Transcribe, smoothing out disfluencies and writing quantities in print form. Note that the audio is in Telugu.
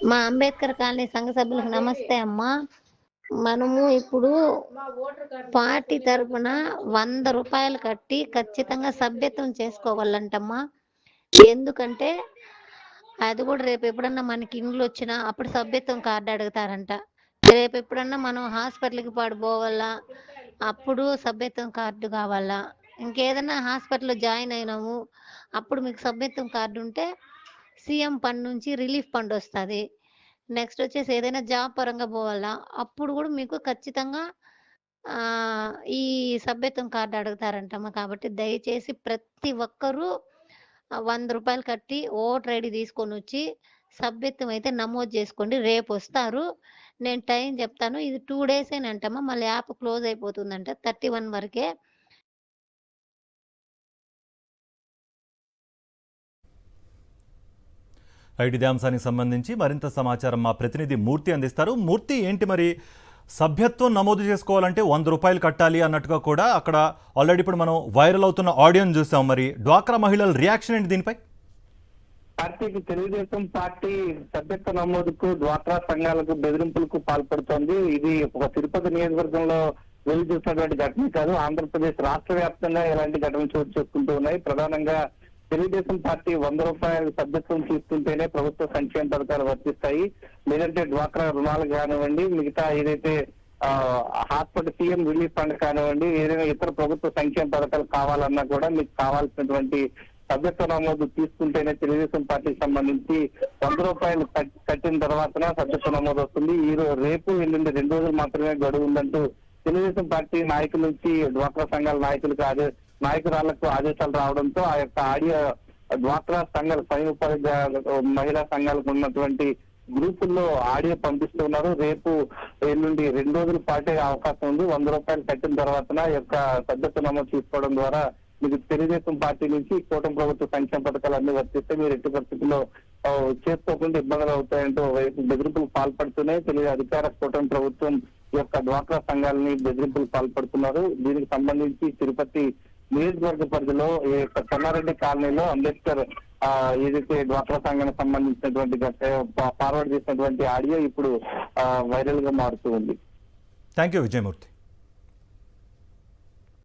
మా అంబేద్కర్ కాలనీ సంఘ సభ్యులకు నమస్తే అమ్మా. మనము ఇప్పుడు పార్టీ తరపున 100 రూపాయలు కట్టి ఖచ్చితంగా సభ్యత్వం చేసుకోవాలంటమ్మా. ఎందుకంటే అది కూడా రేపు ఎప్పుడన్నా మనకి ఇండ్లు వచ్చినా అప్పుడు సభ్యత్వం కార్డు అడుగుతారంట. రేపు ఎప్పుడన్నా మనం హాస్పిటల్కి పోవాలా, అప్పుడు సభ్యత్వం కార్డు కావాలా. ఇంకేదన్నా హాస్పిటల్లో జాయిన్ అయినాము, అప్పుడు మీకు సభ్యత్వం కార్డు ఉంటే సీఎం ఫండ్ నుంచి రిలీఫ్ ఫండ్ వస్తుంది. నెక్స్ట్ వచ్చేసి ఏదైనా జాబ్ పరంగా పోవాలా, అప్పుడు కూడా మీకు ఖచ్చితంగా ఈ సభ్యత్వం కార్డు అడుగుతారంటమ్మా. కాబట్టి దయచేసి ప్రతి ఒక్కరూ 100 రూపాయలు కట్టి ఓటర్ ఐడి తీసుకొని వచ్చి సభ్యత్వం అయితే నమోదు చేసుకోండి. రేపు వస్తారు, నేను టైం చెప్తాను. ఇది 2 డేసేనంటమ్మా, మళ్ళీ యాప్ క్లోజ్ అయిపోతుందంట 31 వరకే. రైట్, ఇదే అంశానికి సంబంధించి మరింత సమాచారం మా ప్రతినిధి మూర్తి అందిస్తారు. మూర్తి, ఏంటి మరి సభ్యత్వం నమోదు చేసుకోవాలంటే 100 రూపాయలు కట్టాలి అన్నట్టుగా కూడా అక్కడ ఆల్రెడీ ఇప్పుడు మనం వైరల్ అవుతున్న ఆడియోని చూసాం. మరి డ్వాక్రా మహిళల రియాక్షన్ ఏంటి దీనిపై? పార్టీకి తెలుగుదేశం పార్టీ సభ్యత్వ నమోదుకు డ్వాక్రా సంఘాలకు బెదిరింపులకు పాల్పడుతోంది. ఇది ఒక తిరుపతి నియోజకవర్గంలో వెళ్లి చూసినటువంటి ఘటన కాదు, ఆంధ్రప్రదేశ్ రాష్ట్ర వ్యాప్తంగా ఇలాంటి ఘటనలు చోటు చేసుకుంటూ ఉన్నాయి. ప్రధానంగా తెలుగుదేశం పార్టీ 100 రూపాయల సభ్యత్వం తీసుకుంటేనే ప్రభుత్వ సంక్షేమ పథకాలు వర్తిస్తాయి, లేదంటే డ్వాక్రా రుణాలు కానివ్వండి, మిగతా ఏదైతే హాస్పిటల్ సీఎం రిలీఫ్ ఫండ్ కానివ్వండి, ఏదైనా ఇతర ప్రభుత్వ సంక్షేమ పథకాలు కావాలన్నా కూడా మీకు కావాల్సినటువంటి సభ్యత్వ నమోదు తీసుకుంటేనే తెలుగుదేశం పార్టీకి సంబంధించి 100 రూపాయలు కట్టిన తర్వాత సభ్యత్వ నమోదు వస్తుంది. రేపు ఎల్లుండి 2 రోజులు మాత్రమే గడువు ఉందంటూ తెలుగుదేశం పార్టీ నాయకుల నుంచి డ్వాక్రా సంఘాల నాయకురాళ్లకు ఆదేశాలు రావడంతో ఆ యొక్క ఆడియో డ్వాక్రా సంఘాలు స్వయం ఉపాధి మహిళా సంఘాలకు ఉన్నటువంటి గ్రూపుల్లో ఆడియో పంపిస్తున్నారు. రేపు ఎల్లుండి 2 రోజుల పాటే అవకాశం ఉంది. 100 రూపాయలు కట్టిన తర్వాత యొక్క సభ్యత్వ నమోదు తీసుకోవడం ద్వారా మీకు తెలుగుదేశం పార్టీ నుంచి కూటమి ప్రభుత్వ సంక్షేమ పథకాలు అన్ని వర్తిస్తే మీరు ఎట్టి పరిస్థితుల్లో చేసుకోకుండా ఇబ్బందులు అవుతాయంటూ వైపు బెదిరింపులు పాల్పడుతున్నాయి. తెలుగు అధికార కూటమి ప్రభుత్వం యొక్క డ్వాక్రా సంఘాలని బెదిరింపులు పాల్పడుతున్నారు. దీనికి సంబంధించి తిరుపతి నియోజకవర్గ పరిధిలో చెన్నారెడ్డి కాలనీలో అంబేద్కర్ ఏదైతే డ్వాక్రా సంఘానికి సంబంధించినటువంటి ఫార్వర్డ్ చేసినటువంటి ఆడియో ఇప్పుడు వైరల్ గా మారుతూ ఉంది. Thank you Vijayamurthy.